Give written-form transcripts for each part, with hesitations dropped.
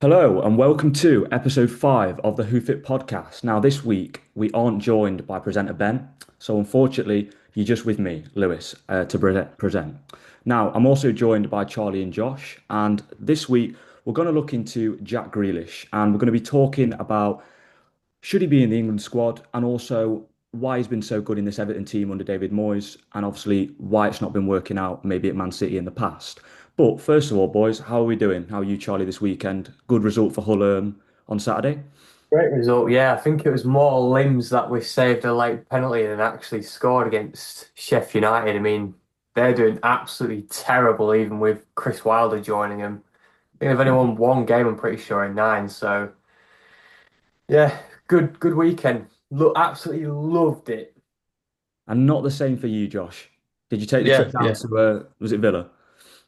Hello and welcome to episode 5 of the Hoof podcast. Now, this week we aren't joined by presenter Ben, so unfortunately, you're just with me, Lewis, to present. Now, I'm also joined by Charlie and Josh, and this week we're going to look into Jack Grealish and we're going to be talking about should he be in the England squad and also why he's been so good in this Everton team under David Moyes and obviously why it's not been working out maybe at Man City in the past. But first of all, boys, how are we doing? How are you, Charlie, this weekend? Good result for Hull on Saturday? Great result, yeah. I think it was more limbs that we saved a late penalty than actually scored against Sheffield United. I mean, they're doing absolutely terrible, even with Chris Wilder joining them. I think they've only won one game, I'm pretty sure, in nine. So, yeah, good weekend. Look, absolutely loved it. And not the same for you, Josh. Did you take the Yeah, trip down yeah, to, was it Villa?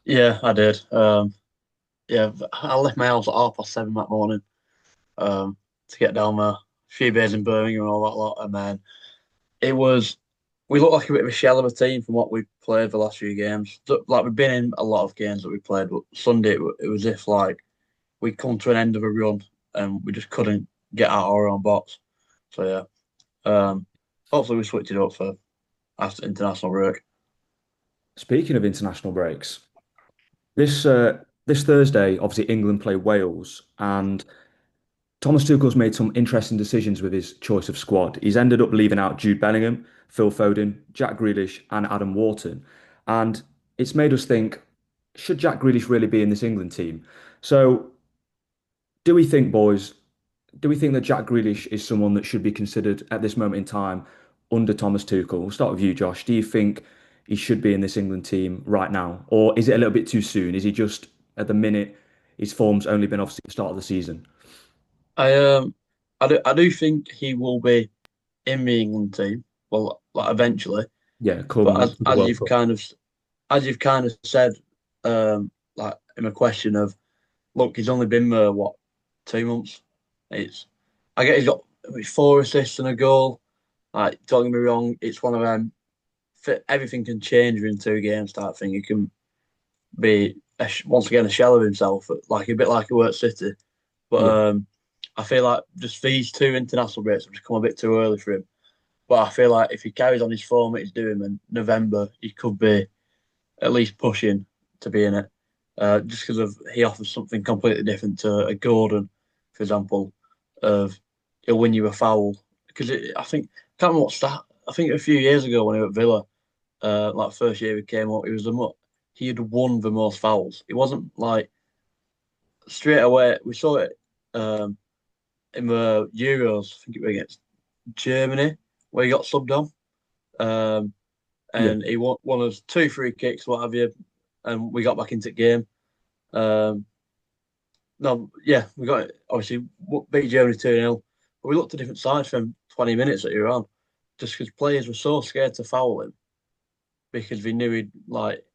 yeah, I did. Yeah, I left my house at 7:30 that morning to get down there. A few days in Birmingham and all that lot, and then it was we looked like a bit of a shell of a team from what we played the last few games. Like we've been in a lot of games that we played, but Sunday it was if like we come to an end of a run and we just couldn't get out of our own box. So hopefully we switched it up for after international break. Speaking of international breaks, this Thursday, obviously England play Wales, and Thomas Tuchel's made some interesting decisions with his choice of squad. He's ended up leaving out Jude Bellingham, Phil Foden, Jack Grealish, and Adam Wharton. And it's made us think, should Jack Grealish really be in this England team? So, do we think, boys, do we think that Jack Grealish is someone that should be considered at this moment in time under Thomas Tuchel? We'll start with you, Josh. Do you think he should be in this England team right now? Or is it a little bit too soon? Is he just at the minute, his form's only been obviously the start of the season? I um I do think he will be in the England team. Well, like eventually, Yeah, but come as to the as World you've Cup. kind of as you've kind of said, like in a question of, look, he's only been there what 2 months. It's I get he's got four assists and a goal. Like, don't get me wrong, it's one of them. Everything can change in 2 games type thing. He can be once again a shell of himself, like a bit like he were at City. But Yeah. I feel like just these two international breaks have just come a bit too early for him. But I feel like if he carries on his form that he's doing in November, he could be at least pushing to be in it. Just because of he offers something completely different to a Gordon, for example, of he'll win you a foul. Because I think I can't remember what stat. I think a few years ago when he was at Villa, like first year he came up, he had won the most fouls. It wasn't like straight away. We saw it in the Euros. I think it was against Germany where he got subbed on. Um, Yeah. and he won us two free kicks, what have you, and we got back into the game. Um, no, yeah, we got obviously beat Germany 2-0, but we looked at different sides from 20 minutes that he were on, just because players were so scared to foul him because we knew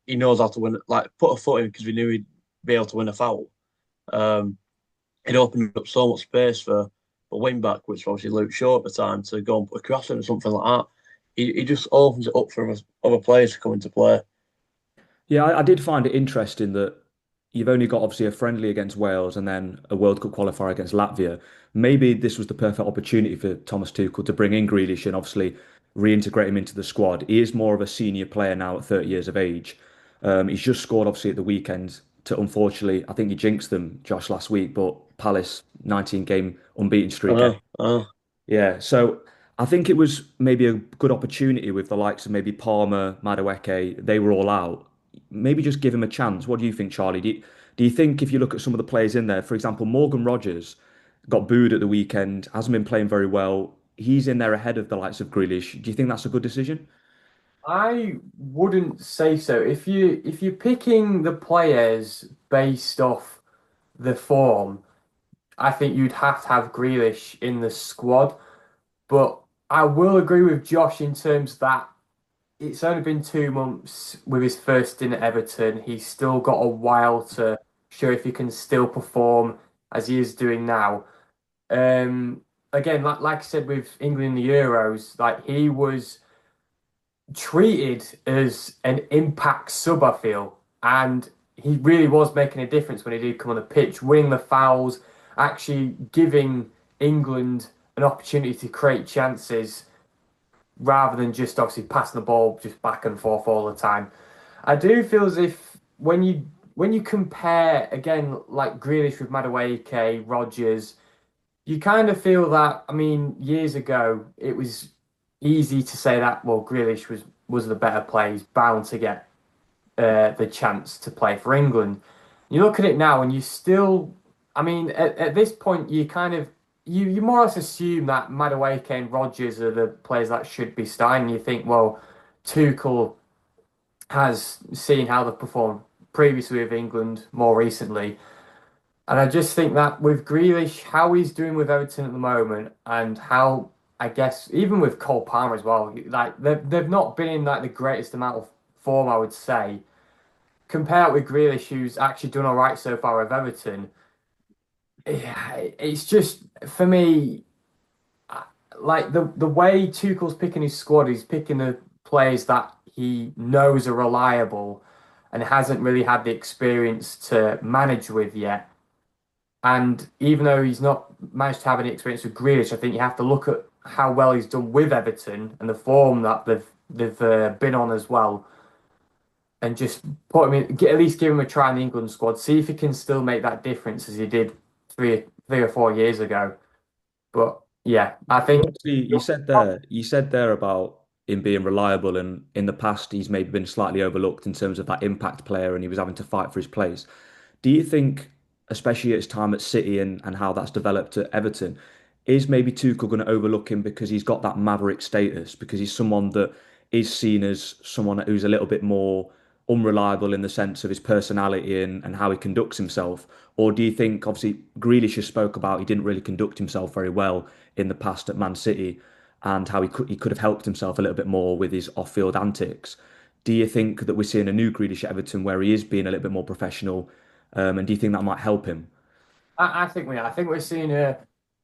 he knows how to win, like put a foot in because we knew he'd be able to win a foul. Um, it opened up so much space for a wing back, which obviously Luke Shaw at the time, to go and put a cross in or something like that. He just opens it up for other players to come into play. Yeah, I did find it interesting that you've only got obviously a friendly against Wales and then a World Cup qualifier against Latvia. Maybe this was the perfect opportunity for Thomas Tuchel to bring in Grealish and obviously reintegrate him into the squad. He is more of a senior player now at 30 years of age. He's just scored obviously at the weekend to unfortunately, I think he jinxed them, Josh, last week, but Palace 19 game unbeaten I streak. know, I know. Yeah, so I think it was maybe a good opportunity with the likes of maybe Palmer, Madueke, they were all out. Maybe just give him a chance. What do you think, Charlie? Do you think if you look at some of the players in there, for example, Morgan Rogers got booed at the weekend, hasn't been playing very well. He's in there ahead of the likes of Grealish. Do you think that's a good decision? I wouldn't say so. If you're picking the players based off the form, I think you'd have to have Grealish in the squad. But I will agree with Josh in terms that it's only been 2 months with his first stint at Everton. He's still got a while to show if he can still perform as he is doing now. Again, like I said with England in the Euros, like he was treated as an impact sub, I feel. And he really was making a difference when he did come on the pitch, winning the fouls, actually giving England an opportunity to create chances rather than just obviously passing the ball just back and forth all the time. I do feel as if when you compare again like Grealish with Madueke, Rodgers, you kind of feel that. I mean, years ago it was easy to say that well Grealish was the better player, he's bound to get the chance to play for England. You look at it now, and you still, I mean, at this point, you kind of you more or less assume that Madueke and Rodgers are the players that should be starting. You think, well, Tuchel has seen how they've performed previously with England more recently, and I just think that with Grealish, how he's doing with Everton at the moment, and how I guess even with Cole Palmer as well, like they've not been in like the greatest amount of form, I would say compare it with Grealish, who's actually done all right so far with Everton. Yeah, it's just for me, like the way Tuchel's picking his squad, he's picking the players that he knows are reliable and hasn't really had the experience to manage with yet. And even though he's not managed to have any experience with Grealish, I think you have to look at how well he's done with Everton and the form that they've been on as well and just put him in, at least give him a try in the England squad, see if he can still make that difference as he did three or 4 years ago. But yeah, I think Obviously, you said there about him being reliable, and in the past he's maybe been slightly overlooked in terms of that impact player, and he was having to fight for his place. Do you think, especially at his time at City and how that's developed at Everton, is maybe Tuchel going to overlook him because he's got that maverick status, because he's someone that is seen as someone who's a little bit more unreliable in the sense of his personality and how he conducts himself? Or do you think, obviously, Grealish has spoke about he didn't really conduct himself very well in the past at Man City and how he could have helped himself a little bit more with his off-field antics? Do you think that we're seeing a new Grealish at Everton where he is being a little bit more professional? And do you think that might help him? I think we are. I think we're seeing a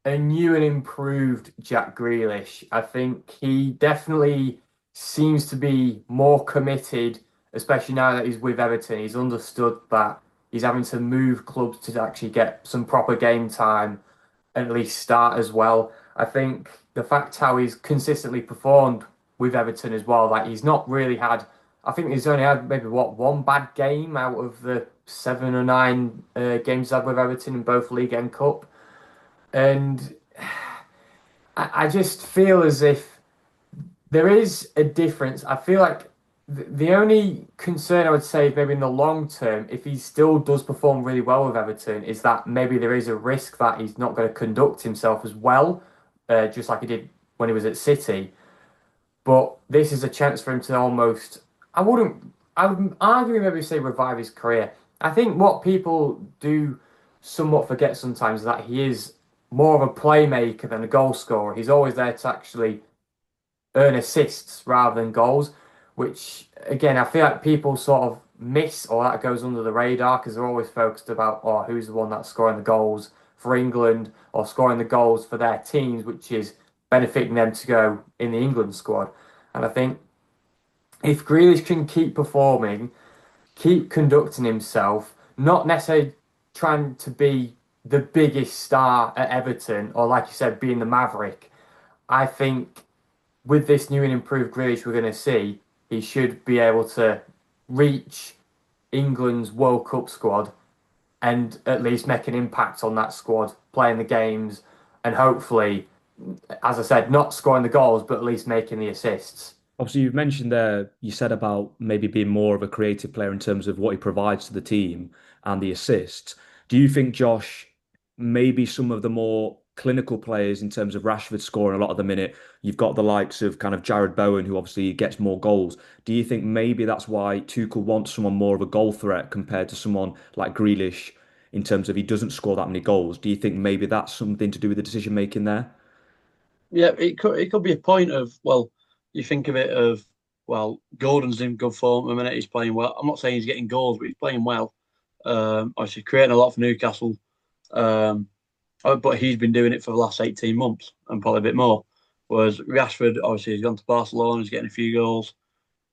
new and improved Jack Grealish. I think he definitely seems to be more committed, especially now that he's with Everton. He's understood that he's having to move clubs to actually get some proper game time and at least start as well. I think the fact how he's consistently performed with Everton as well, like he's not really had, I think he's only had maybe what one bad game out of the 7 or 9 games he's had with Everton in both League and Cup. And I just feel as if there is a difference. I feel like the only concern I would say, maybe in the long term, if he still does perform really well with Everton, is that maybe there is a risk that he's not going to conduct himself as well, just like he did when he was at City. But this is a chance for him to almost, I would argue maybe say revive his career. I think what people do somewhat forget sometimes is that he is more of a playmaker than a goal scorer. He's always there to actually earn assists rather than goals, which again I feel like people sort of miss or that goes under the radar because they're always focused about oh who's the one that's scoring the goals for England or scoring the goals for their teams, which is benefiting them to go in the England squad. And I think if Grealish can keep performing, keep conducting himself, not necessarily trying to be the biggest star at Everton or like you said being the Maverick, I think with this new and improved Grealish we're going to see, he should be able to reach England's World Cup squad and at least make an impact on that squad, playing the games, and hopefully, as I said, not scoring the goals, but at least making the assists. Obviously, you've mentioned there, you said about maybe being more of a creative player in terms of what he provides to the team and the assists. Do you think, Josh, maybe some of the more clinical players in terms of Rashford scoring a lot of the minute, you've got the likes of kind of Jared Bowen, who obviously gets more goals. Do you think maybe that's why Tuchel wants someone more of a goal threat compared to someone like Grealish in terms of he doesn't score that many goals? Do you think maybe that's something to do with the decision making there? Yeah, it could be a point of well, you think of it of well, Gordon's in good form at the minute. He's playing well. I'm not saying he's getting goals, but he's playing well. Obviously creating a lot for Newcastle. Um, but he's been doing it for the last 18 months and probably a bit more. Whereas Rashford, obviously, he's gone to Barcelona, he's getting a few goals.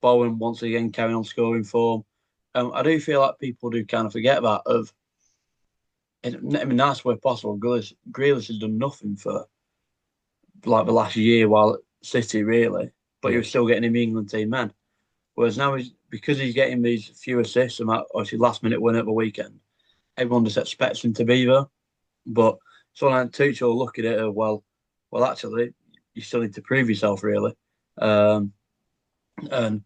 Bowen, once again, carrying on scoring form. I do feel like people do kind of forget that in a nice way possible. Grealish has done nothing for like the last year while at City, really, but he Yeah. was still getting in the England team then. Whereas now because he's getting these few assists and that obviously last minute win at the weekend, everyone just expects him to be there. But someone like Tuchel will look at it as well, actually, you still need to prove yourself, really. Um, and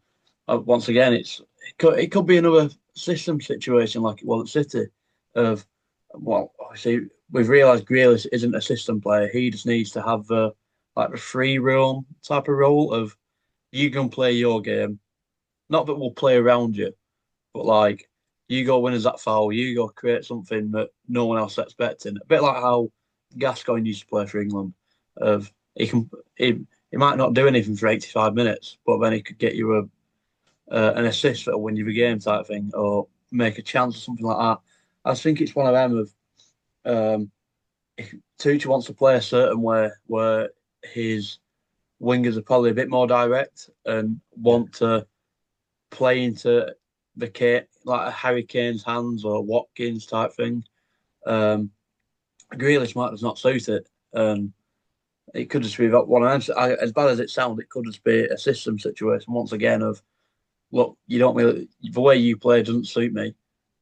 once again, it could be another system situation like it was at City. Of well, obviously we've realised Grealish isn't a system player. He just needs to have the free roam type of role of you can play your game. Not that we'll play around you, but like you go win us that foul, you go create something that no one else is expecting. A bit like how Gascoigne used to play for England. Of he might not do anything for 85 minutes, but then he could get you an assist that'll win you the game type thing, or make a chance or something like that. I just think it's one of them of if Tuchel wants to play a certain way where his wingers are probably a bit more direct and Yeah. want to play into the kit like a Harry Kane's hands or Watkins type thing. Um, Grealish might just not suit it, and it could just be that one. As bad as it sounds, it could just be a system situation once again of look, you don't really the way you play doesn't suit me,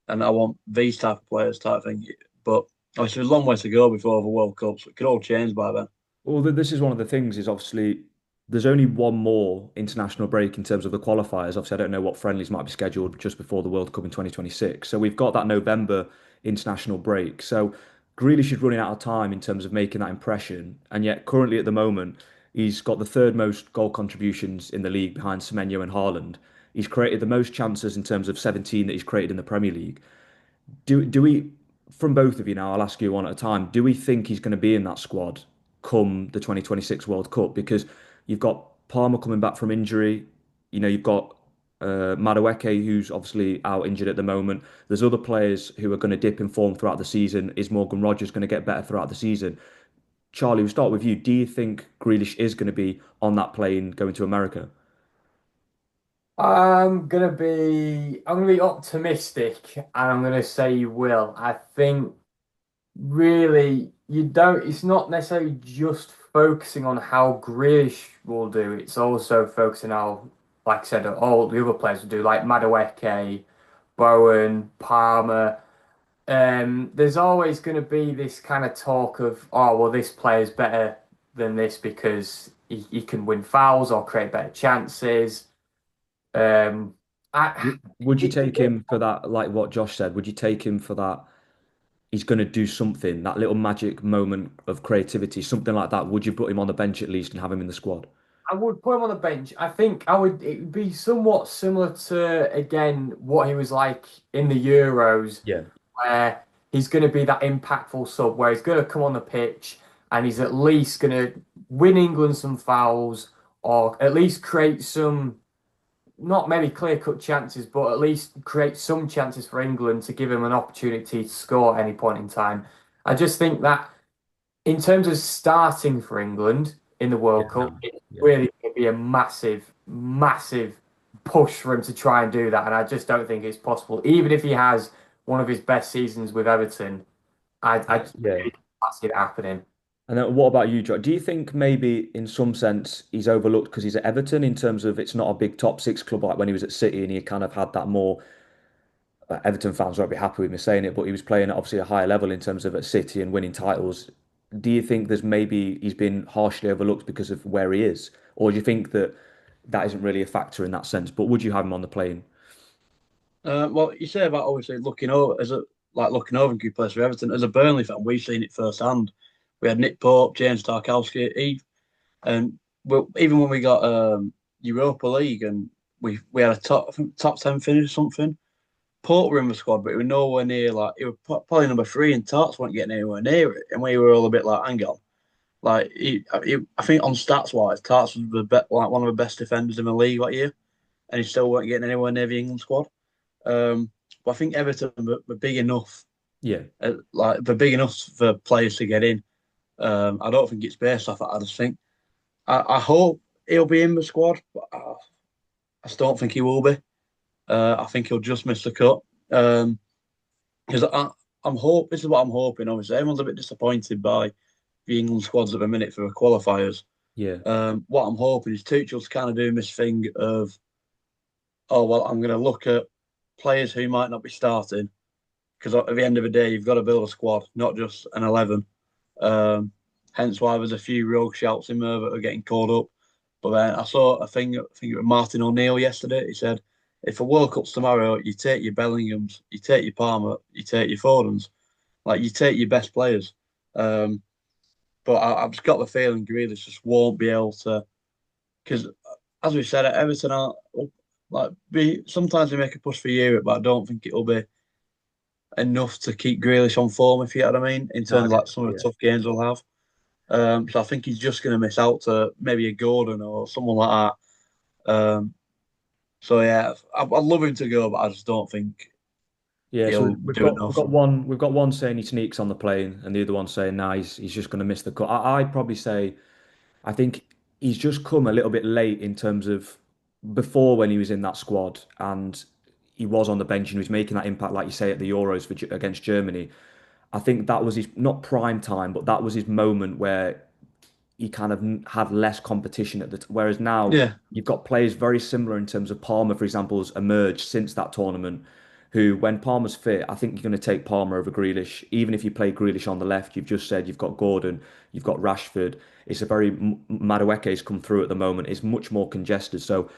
and I want these type of players type thing. But obviously, there's a long way to go before the World Cup, so it could all change by then. Well, this is one of the things is obviously there's only one more international break in terms of the qualifiers. Obviously, I don't know what friendlies might be scheduled just before the World Cup in 2026. So we've got that November international break. So Grealish is running out of time in terms of making that impression. And yet currently at the moment, he's got the third most goal contributions in the league behind Semenyo and Haaland. He's created the most chances in terms of 17 that he's created in the Premier League. Do we, from both of you now, I'll ask you one at a time, do we think he's going to be in that squad come the 2026 World Cup? Because you've got Palmer coming back from injury, you've got Madueke, who's obviously out injured at the moment. There's other players who are going to dip in form throughout the season. Is Morgan Rogers going to get better throughout the season? Charlie, we'll start with you. Do you think Grealish is going to be on that plane going to America? I'm gonna be optimistic and I'm gonna say you will. I think really you don't it's not necessarily just focusing on how Grealish will do, it's also focusing how, like I said, all the other players will do, like Madueke, Bowen, Palmer. There's always going to be this kind of talk of, oh, well, this player's better than this because he can win fouls or create better chances. Um, I, Would you it, take him for that, like what Josh said? Would you take him for that? He's going to do something, that little magic moment of creativity, something like that. Would you put him on the bench at least and have him in the squad? I would put him on the bench. I think I would. It would be somewhat similar to again what he was like in the Euros, Yeah. where he's going to be that impactful sub, where he's going to come on the pitch and he's at least going to win England some fouls or at least create some, not maybe clear-cut chances, but at least create some chances for England to give him an opportunity to score at any point in time. I just think that in terms of starting for England in the Yeah, World Cup, no. it's Yeah. really going to be a massive, massive push for him to try and do that. And I just don't think it's possible. Even if he has one of his best seasons with Everton, I just Yeah. really can't see it happening. And then what about you, Joe? Do you think maybe in some sense he's overlooked because he's at Everton in terms of it's not a big top six club like when he was at City and he kind of had that more Everton fans won't be happy with me saying it, but he was playing at obviously a higher level in terms of at City and winning titles. Do you think there's maybe he's been harshly overlooked because of where he is? Or do you think that that isn't really a factor in that sense? But would you have him on the plane? Well, you say about obviously looking over and good place for Everton. As a Burnley fan, we've seen it firsthand. We had Nick Pope, James Tarkowski, and even when we got Europa League and we had a top 10 finish or something. Port were in the squad, but he was nowhere near like he was probably number three, and Tarts weren't getting anywhere near it, and we were all a bit like, hang on, like I think on stats wise, Tarts was like one of the best defenders in the league that year, and he still weren't getting anywhere near the England squad. But I think Everton were big enough, Yeah. like they're big enough for players to get in. I don't think it's based off that. I just think I hope he'll be in the squad, but I just don't think he will be. I think he'll just miss the cut. Because I'm hope this is what I'm hoping. Obviously, everyone's a bit disappointed by the England squads at the minute for the qualifiers. Yeah, What I'm hoping is Tuchel's kind of doing this thing of, oh well, I'm going to look at players who might not be starting because at the end of the day, you've got to build a squad, not just an 11. Um, Hence why there's a few rogue shouts in there that are getting called up. But then I saw a thing, I think it was Martin O'Neill yesterday. He said, if a World Cup's tomorrow, you take your Bellinghams, you take your Palmer, you take your Fodens, like you take your best players. Um, but I've just got the feeling Grealish just won't be able to, because as we said, at Everton are like be sometimes they make a push for Europe, but I don't think it'll be enough to keep Grealish on form, if you get what I mean, in no, terms I of get like some of yeah. the tough games we'll have. So I think he's just going to miss out to maybe a Gordon or someone like that. So yeah, I'd love him to go, but I just don't think Yeah, so he'll we've do got enough. we've got one saying he sneaks on the plane, and the other one saying nah, he's just going to miss the cut. I'd probably say I think he's just come a little bit late in terms of before when he was in that squad and he was on the bench and he was making that impact, like you say, at the Euros against Germany. I think that was his not prime time, but that was his moment where he kind of had less competition at the whereas now Yeah, you've got players very similar in terms of Palmer, for example, has emerged since that tournament. Who, when Palmer's fit, I think you're going to take Palmer over Grealish. Even if you play Grealish on the left, you've just said you've got Gordon, you've got Rashford. It's a very Madueke's come through at the moment. It's much more congested. So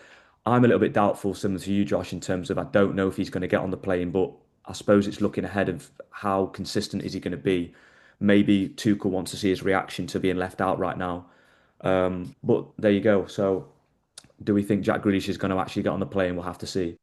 I'm a little bit doubtful, similar to you, Josh, in terms of I don't know if he's going to get on the plane, but I suppose it's looking ahead of how consistent is he going to be. Maybe Tuchel wants to see his reaction to being left out right now. But there you go. So, do we think Jack Grealish is going to actually get on the plane? We'll have to see.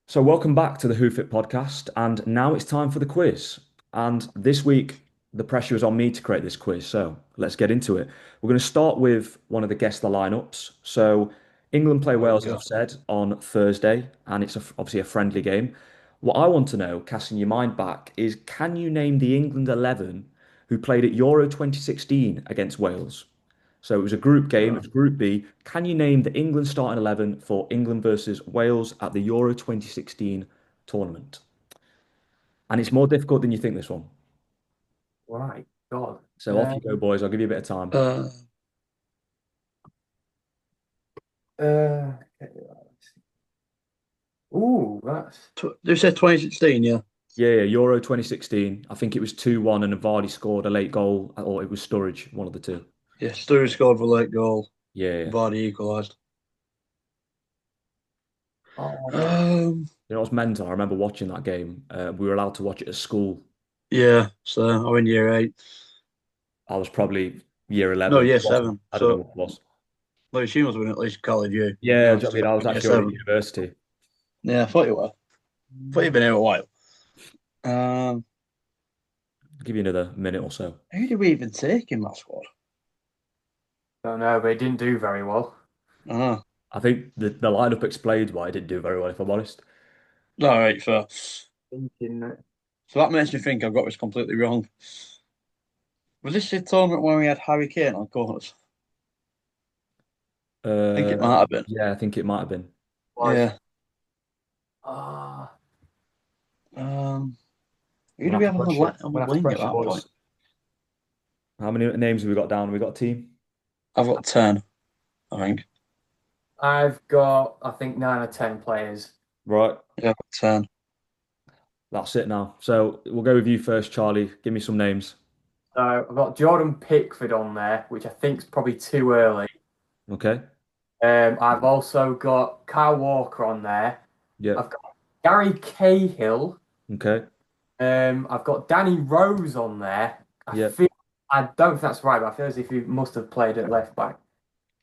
So, welcome back to the Hoof podcast, and now it's time for the quiz. And this week, the pressure is on me to create this quiz. So, let's get into it. We're going to start with one of the guess the lineups. So, England play oh Wales, as god. I've said, on Thursday, and it's obviously a friendly game. What I want to know, casting your mind back, is can you name the England 11 who played at Euro 2016 against Wales? So it was a group game, it was Group B. Can you name the England starting 11 for England versus Wales at the Euro 2016 tournament? And it's more difficult than you think, this one. Right, God. So off you go, boys. I'll give you a bit of time. Uh, Uh, ooh, that's you said 2016, yeah. Yeah, yeah, Euro 2016. I think it was 2-1 and Vardy scored a late goal, or it was Sturridge, one of the two. Yeah, Sturridge scored for late goal. Yeah, yeah. Vardy equalised. oh, Um, You know what's mental? I remember watching that game. We were allowed to watch it at school. yeah, so I'm in year eight. I was probably year No, 11. year seven. I don't know So what it was. like she must have been at least college year. Yeah, No, do you know what I so mean? I was in year actually already at seven. university. Yeah, I thought you were. Thought you'd been here a while. Um, I'll give you another minute or so. who did we even take in that squad? don't know, but it didn't do very well. Ah, I think the lineup explains why I didn't do very well, if I'm honest. all right, fair. Thinking, So that makes me think I've got this completely wrong. Was this the tournament when we had Harry Kane on corners? I think Uh, it might have been. yeah, I think it might have been. was Yeah. ah, Um, who We'll do have we to have on pressure. on the We'll have to wing at pressure, that point? boys. How many names have we got down? Have we got a team? I've got 10, I think. I've got I think 9 or 10 players. Right, Yeah, I've got 10. that's it now. So we'll go with you first, Charlie. Give me some names. So I've got Jordan Pickford on there, which I think is probably too early. Okay. I've also got Kyle Walker on there. Yep. I've got Gary Cahill. Okay. I've got Danny Rose on there. Yep. I don't think that's right, but I feel as if he must have played at left back.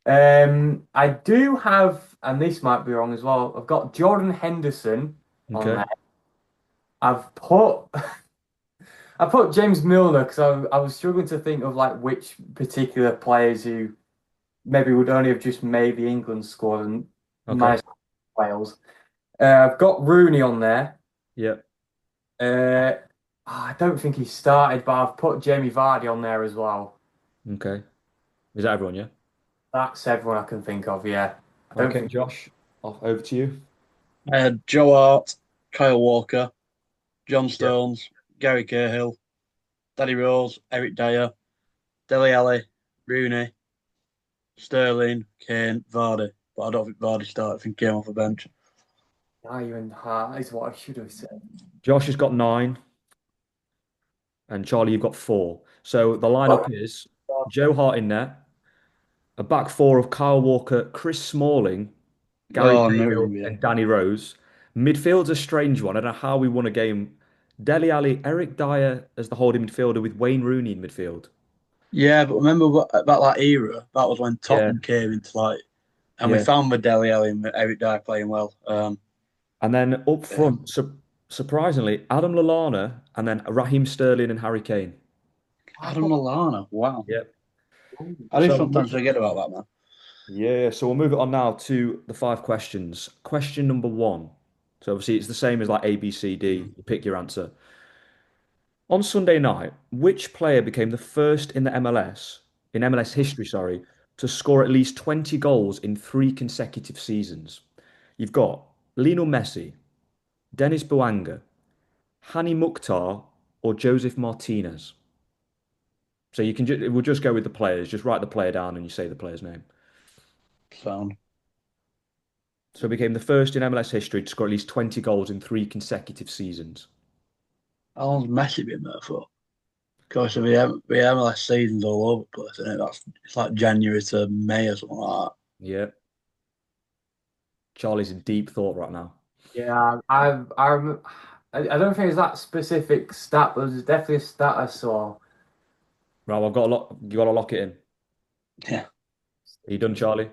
I do have, and this might be wrong as well. I've got Jordan Henderson on Okay. there. I've put I put James Milner because I was struggling to think of like which particular players who maybe would only have just made the England squad and Okay. managed Wales. I've got Rooney on there. Yep. Uh, I don't think he started, but I've put Jamie Vardy on there as well. Okay. Is that everyone? Yeah. That's everyone I can think of. Yeah, I don't Okay, think Josh. Off over to you. I had Joe Hart, Kyle Walker, John Yeah. Stones, Gary Cahill, Danny Rose, Eric Dyer, Dele Alli, Rooney, Sterling, Kane, Vardy. But I don't think Vardy started. I think he came off the bench. Dyer and Hart is what I should have said. Josh has got 9, and Charlie, you've got 4. So the lineup is Joe Hart in net, a back four of Kyle Walker, Chris Smalling, Gary Oh, no, it was Cahill, gonna be and him. Danny Rose. Midfield's a strange one. I don't know how we won a game. Dele Alli, Eric Dyer as the holding midfielder with Wayne Rooney in midfield. Yeah, but remember about that era? That was when Yeah, Tottenham came into like, and we yeah. found Dele Alli and Eric Dyer playing well. And then up Yeah. front, surprisingly, Adam Lallana and then Raheem Sterling and Harry Kane. I Adam thought, Lallana. Wow. Yeah. I do So sometimes forget about that, man. yeah, so we'll move it on now to the 5 questions. Question number 1. So obviously it's the same as like A, B, C, D. You pick your answer. On Sunday night, which player became the first in the MLS history, sorry, to score at least 20 goals in 3 consecutive seasons? You've got Lionel Messi, Dennis Bouanga, Hani Mukhtar, or Joseph Martinez. So we'll just go with the players. Just write the player down and you say the player's name. Sound. So he became the first in MLS history to score at least 20 goals in 3 consecutive seasons. How long's Messi been there for? Gosh, the MLS season's all over the place, isn't it? It's like January to May or something like Yeah. Charlie's in deep thought right now. yeah, I don't think it's that specific stat, but there's definitely a stat I saw. Right, well, I've got a lot. You got to lock it in. that. Yeah. Are you done, Charlie?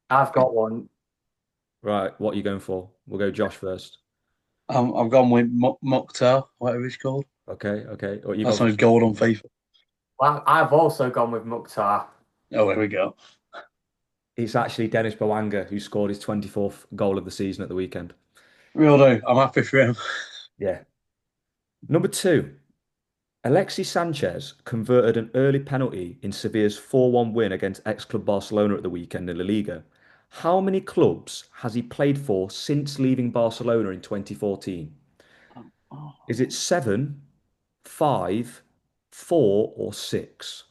I've got one. Right, what are you going for? We'll go Josh first. I've gone with Mokhtar, whatever he's called. Okay, okay. What you That's got on for? his gold on FIFA. I've also gone with Mukhtar. Oh, here we go. It's actually Dennis Bouanga who scored his 24th goal of the season at the weekend. Real do. I'm happy for him. Yeah. Number 2. Alexis Sanchez converted an early penalty in Sevilla's 4-1 win against ex-club Barcelona at the weekend in La Liga. How many clubs has he played for since leaving Barcelona in 2014? Is it 7, 5, 4, or 6?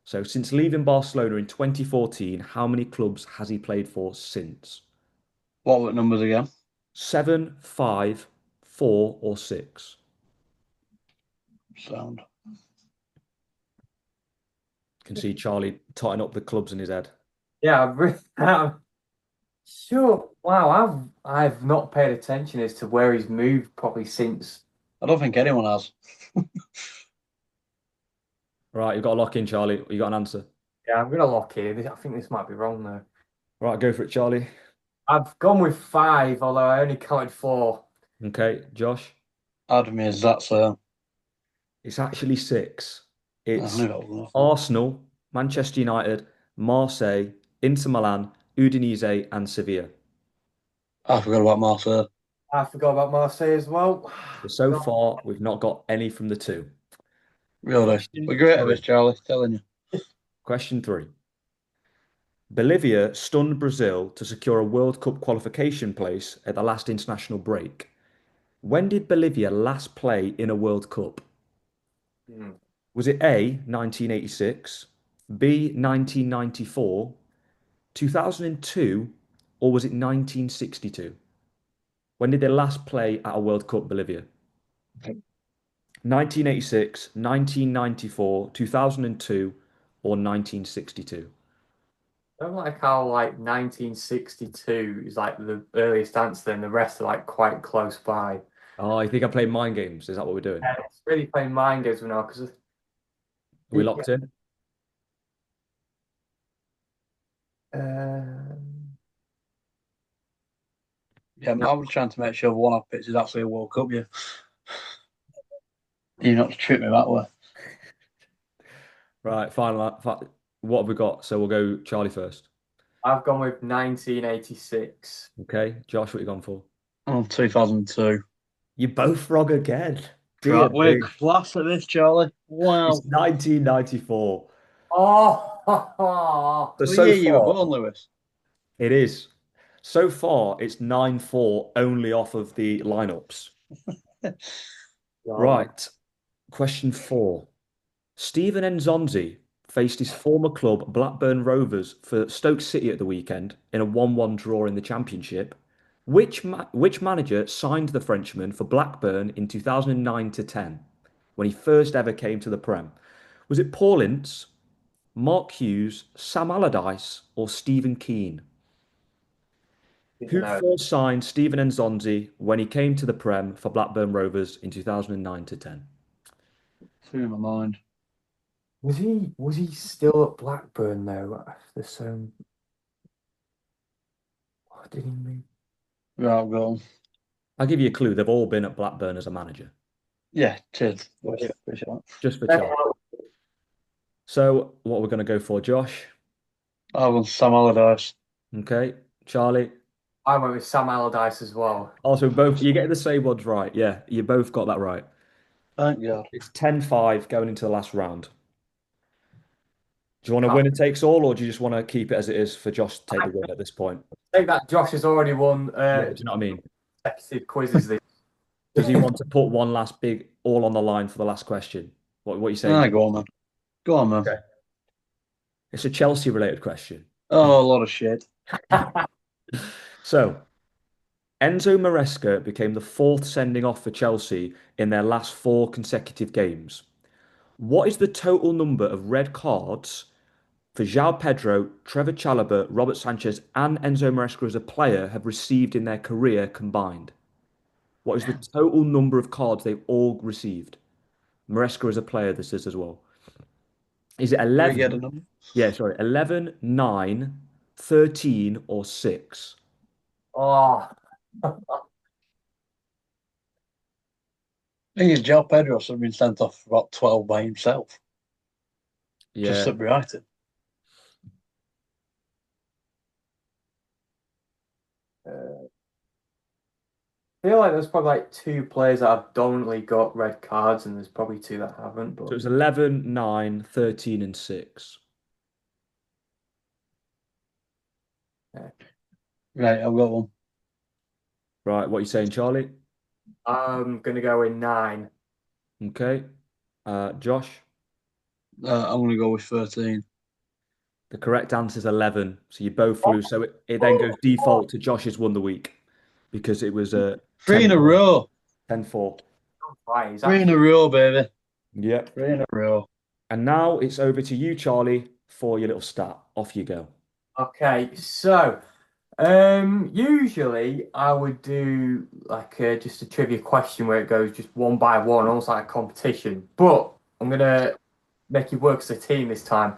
So since leaving Barcelona in 2014, how many clubs has he played for since? What were the numbers again? 7, 5, 4, or 6? Sound. Can see Charlie totting up the clubs in his head. Yeah, I'm sure. Wow, I've not paid attention as to where he's moved probably since. I don't think anyone has. Right, you've got to lock in, Charlie. You got an answer. Yeah, I'm gonna lock it. I think this might be wrong though. Right, go for it, Charlie. I've gone with five, although I only counted four. Okay, Josh. Admir is that so? It's actually 6. I It's knew that was enough. Arsenal, Manchester United, Marseille, Inter Milan, Udinese, and Sevilla. I forgot about Marcel. I forgot about Marseille as well. So God. far, we've not got any from the 2. Real do. We're Question great at this, 3. Charlie. Telling you. Question 3. Bolivia stunned Brazil to secure a World Cup qualification place at the last international break. When did Bolivia last play in a World Cup? Hmm. Was it A, 1986, B, 1994, 2002, or was it 1962? When did they last play at a World Cup, Bolivia? 1986, 1994, 2002, or 1962? I don't like how like 1962 is like the earliest answer, and the rest are like quite close by. Oh, I think I played mind games. Is that what we're doing? And it's really playing mind games now because Are we locked in? um, Yeah, I was trying to make sure the one off pitch is actually a World Cup. Yeah, you not to trick me that way. Right, final. What have we got? So we'll go Charlie first. I've gone with 1986. Okay, Josh, what you gone for? Oh, 2002. You both wrong again. Dear Right, we're me. class at this, Charlie. It's Wow. 1994. Oh, So The so year you were far, born, Lewis. it is. So far, it's 9-4 only off of the lineups. Right. Right. Question four. Stephen Nzonzi faced his former club Blackburn Rovers for Stoke City at the weekend in a 1-1 draw in the Championship. Which manager signed the Frenchman for Blackburn in 2009 to 10 when he first ever came to the Prem? Was it Paul Ince, Mark Hughes, Sam Allardyce, or Stephen Keane? Didn't Who know. first signed Stephen Nzonzi when he came to the Prem for Blackburn Rovers in 2009 to 10? Through my mind. Was he still at Blackburn though after so what did he move? Right, I'll go. I'll give you a clue. They've all been at Blackburn as a manager, Yeah, cheers. Appreciate that. just for chat. So, what we're going to go for, Josh? I want Sam Allardyce. Okay, Charlie. I went with Sam Allardyce as well. Also, both you get the same ones right. Yeah, you both got that right. Thank God. It's 10-5 going into the last round. Do you want to Can't win and takes all, or do you just want to keep it as it is for Josh to take the win at this point? take that Josh has already won Yeah, do you know what I mean? consecutive quizzes this. Does he want to put one last big all on the line for the last question? What are you saying, Ah, Josh? go on, man. Go on, man. Okay. It's a Chelsea related question. Oh, a lot of shit. So, Enzo Maresca became the fourth sending off for Chelsea in their last four consecutive games. What is the total number of red cards for João Pedro, Trevor Chalobah, Robert Sanchez, and Enzo Maresca as a player have received in their career combined? What is the total number of cards they've all received? Maresca as a player, this is as well. Is it Do we get a 11? number? Yeah, sorry, 11, 9, 13, or 6? Oh, Thing is, João Pedro's have been sent off for about 12 by himself, just Yeah. at Brighton. I feel like there's probably like two players that have dominantly got red cards, and there's probably two that haven't. So But it's 11, 9, 13, and 6. yeah. Right, I've got one. Right, what are you saying, Charlie? I'm gonna go in 9. Okay. Josh, I'm going to go with 13. the correct answer is 11. So you both flew. So it then goes default to Josh's won the week because it was 3 in a 10-4. row. 10-4. Right, he's 3 in actually a row, baby. Yep. 3 in a row. And now it's over to you, Charlie, for your little stat. Off you go. okay. So, usually I would do like just a trivia question where it goes just one by one, almost like a competition. But I'm gonna make you work as a team this time.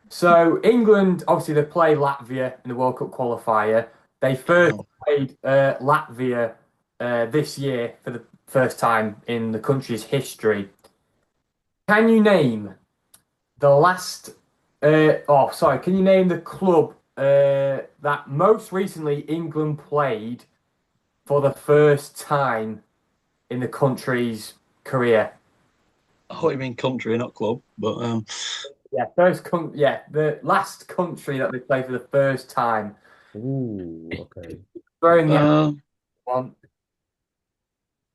So England, obviously, they play Latvia in the World Cup qualifier. They first Oh, played Latvia this year for the first time in the country's history. Can you name the last? Oh, sorry. Can you name the club that most recently England played for the first time in the country's career? I thought you mean country, not club. But Yeah, the last country that they played for the first time. Ooh, okay. Throwing the uh, one,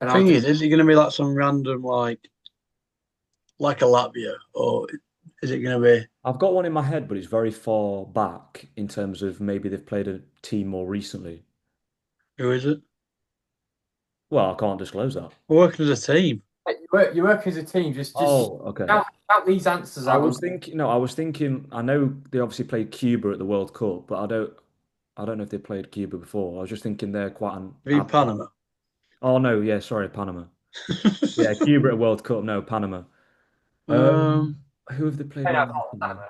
and I'll thing just is it going to be like some random like a Latvia, or is it going to be I've got one in my head, but it's very far back in terms of maybe they've played a team more recently. who is it? Well, I can't disclose that. We're working as a team. you work as a team. Just Oh, okay. shout these answers I out. was thinking, no, I was thinking, I know they obviously played Cuba at the World Cup, but I don't know if they played Cuba before. I was just thinking they're quite an Be Panama. Oh no, yeah, sorry, Panama. Yeah, Cuba at World Cup, no, Panama. Um, um, who have they played Ten more out of recently?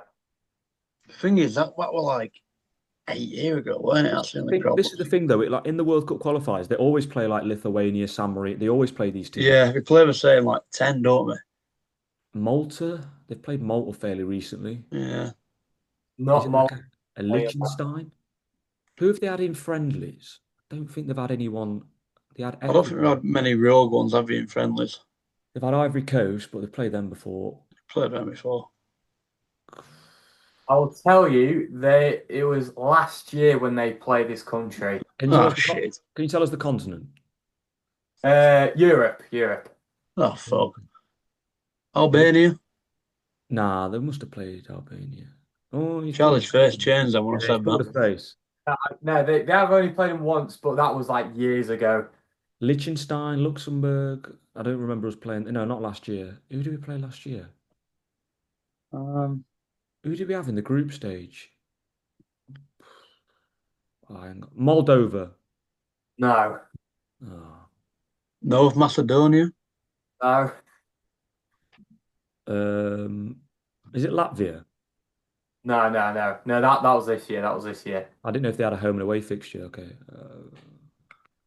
the thing is that were like 8 years ago, weren't it? That's the I only think this problem. is the thing though, like in the World Cup qualifiers, they always play like Lithuania, San Marino, they always play these teams. Yeah, we play the same like 10, don't we? Malta, they've played Malta fairly recently. Yeah. Is Not it like more. a Liechtenstein? Who have they had in friendlies? I don't think they've had anyone. They had I don't think we've Ecuador. had many rogue ones, have we, in friendlies? They've had Ivory Coast, but they've played them before. Played them before. I'll tell you, it was last year when they played this country. Can you tell Oh us shit. can you tell us the continent? Europe. Oh fuck. Albania. Nah, they must have played Albania. Oh, you've covered. Charlie's face changed then when I Yeah, you've said that. covered a face. No, they have only played them once, but that was like years ago. Liechtenstein, Luxembourg. I don't remember us playing. No, not last year. Who did we play last year? Um, Who did we have in the group stage? Oh, hang on. Moldova. No, Oh. North Macedonia. no, Um, is it Latvia? no. That was this year. That was this year. I didn't know if they had a home and away fixture. Okay.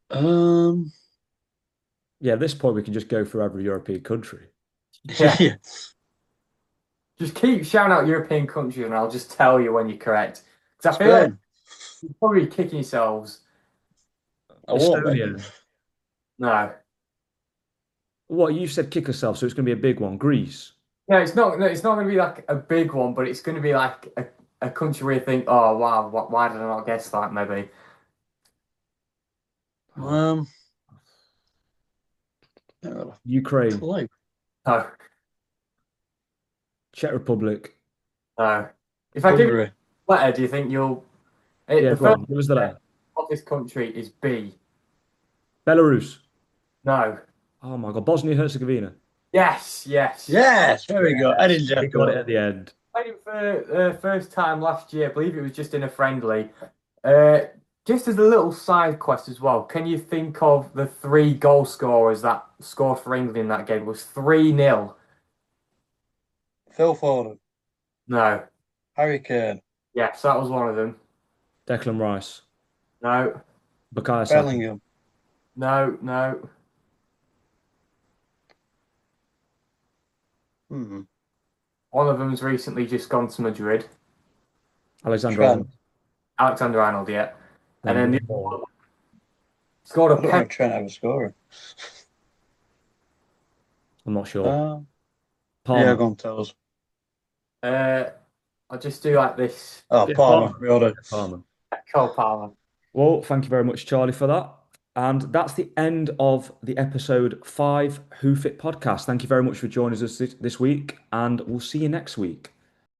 Um, Yeah, at this point, we can just go through every European country. Yeah, yeah. just keep shouting out European countries, and I'll just tell you when you're correct. Because I feel like Spain. you're probably kicking yourselves. I won't be. Estonia. No, What, you said kick yourself, so it's going to be a big one. Greece. no, it's not. No, it's not going to be like a big one, but it's going to be like a country where you think, oh wow, why did I not guess that? Maybe. Oh, Um, I got a Ukraine. clue. No, Czech Republic. no. If I give you Hungary. a letter, do you think you'll? Yeah, The go first on. Give us the letter. of this country is B. Belarus. No. Oh my God. Bosnia Herzegovina. Yes, yes. Yes, there we go. I didn't He just got it go. at the end. Played him for first time last year. I believe it was just in a friendly. Uh, just as a little side quest as well, can you think of the three goal scorers that scored for England in that game? It was 3-0. Phil Foden. No. Harry Kane. Yes, that was one of them. Declan Rice. No, Bukayo Saka. Bellingham. no. Hmm. One of them's recently just gone to Madrid. Alexander Trent. Arnold. Alexander Arnold, yeah. And Then then the one other more. one scored a I don't know pen. if Trent ever scored. I'm not sure. Uh, yeah, Palmer. go on, tell us. Uh, I'll just do like this. Oh, Yeah, Palmer. Palmer. We ordered. Yeah, Palmer. Cole Palmer. Well, thank you very much, Charlie, for that. And that's the end of the episode 5 Who Fit podcast. Thank you very much for joining us this week, and we'll see you next week.